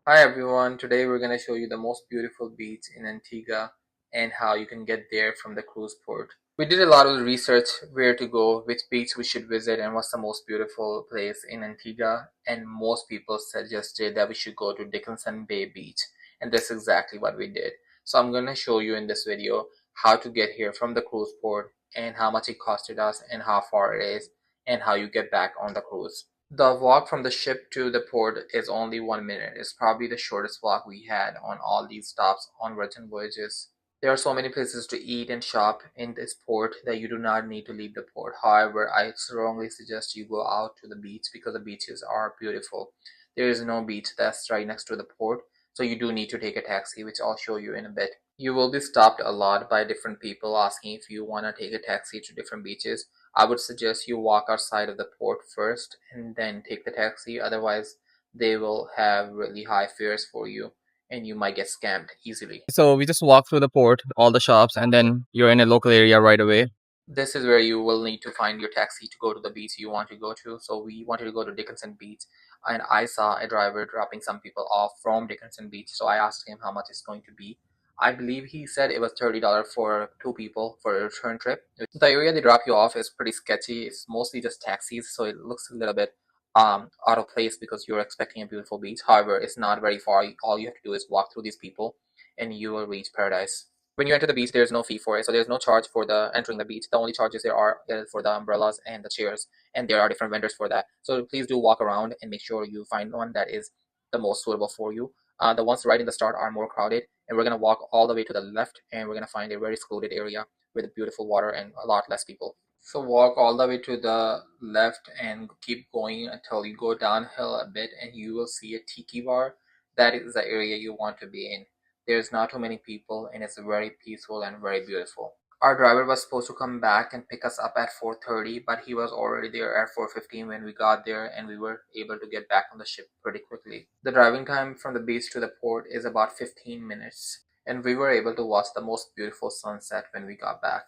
Hi everyone, today we're going to show you the most beautiful beach in Antigua and how you can get there from the cruise port. We did a lot of research where to go, which beach we should visit and what's the most beautiful place in Antigua, and most people suggested that we should go to Dickenson Bay Beach, and that's exactly what we did. So I'm going to show you in this video how to get here from the cruise port and how much it costed us and how far it is and how you get back on the cruise. The walk from the ship to the port is only 1 minute. It's probably the shortest walk we had on all these stops on return voyages. There are so many places to eat and shop in this port that you do not need to leave the port. However, I strongly suggest you go out to the beach because the beaches are beautiful. There is no beach that's right next to the port, so you do need to take a taxi, which I'll show you in a bit. You will be stopped a lot by different people asking if you want to take a taxi to different beaches. I would suggest you walk outside of the port first and then take the taxi. Otherwise, they will have really high fares for you and you might get scammed easily. So we just walk through the port, all the shops, and then you're in a local area right away. This is where you will need to find your taxi to go to the beach you want to go to. So we wanted to go to Dickenson Beach, and I saw a driver dropping some people off from Dickenson Beach. So I asked him how much it's going to be. I believe he said it was $30 for two people for a return trip. The area they drop you off is pretty sketchy. It's mostly just taxis, so it looks a little bit out of place because you're expecting a beautiful beach. However, it's not very far. All you have to do is walk through these people, and you will reach paradise. When you enter the beach, there's no fee for it, so there's no charge for the entering the beach. The only charges there are for the umbrellas and the chairs, and there are different vendors for that. So please do walk around and make sure you find one that is the most suitable for you. The ones right in the start are more crowded, and we're gonna walk all the way to the left, and we're gonna find a very secluded area with beautiful water and a lot less people. So walk all the way to the left and keep going until you go downhill a bit, and you will see a tiki bar. That is the area you want to be in. There's not too many people and it's very peaceful and very beautiful. Our driver was supposed to come back and pick us up at 4:30, but he was already there at 4:15 when we got there, and we were able to get back on the ship pretty quickly. The driving time from the beach to the port is about 15 minutes, and we were able to watch the most beautiful sunset when we got back.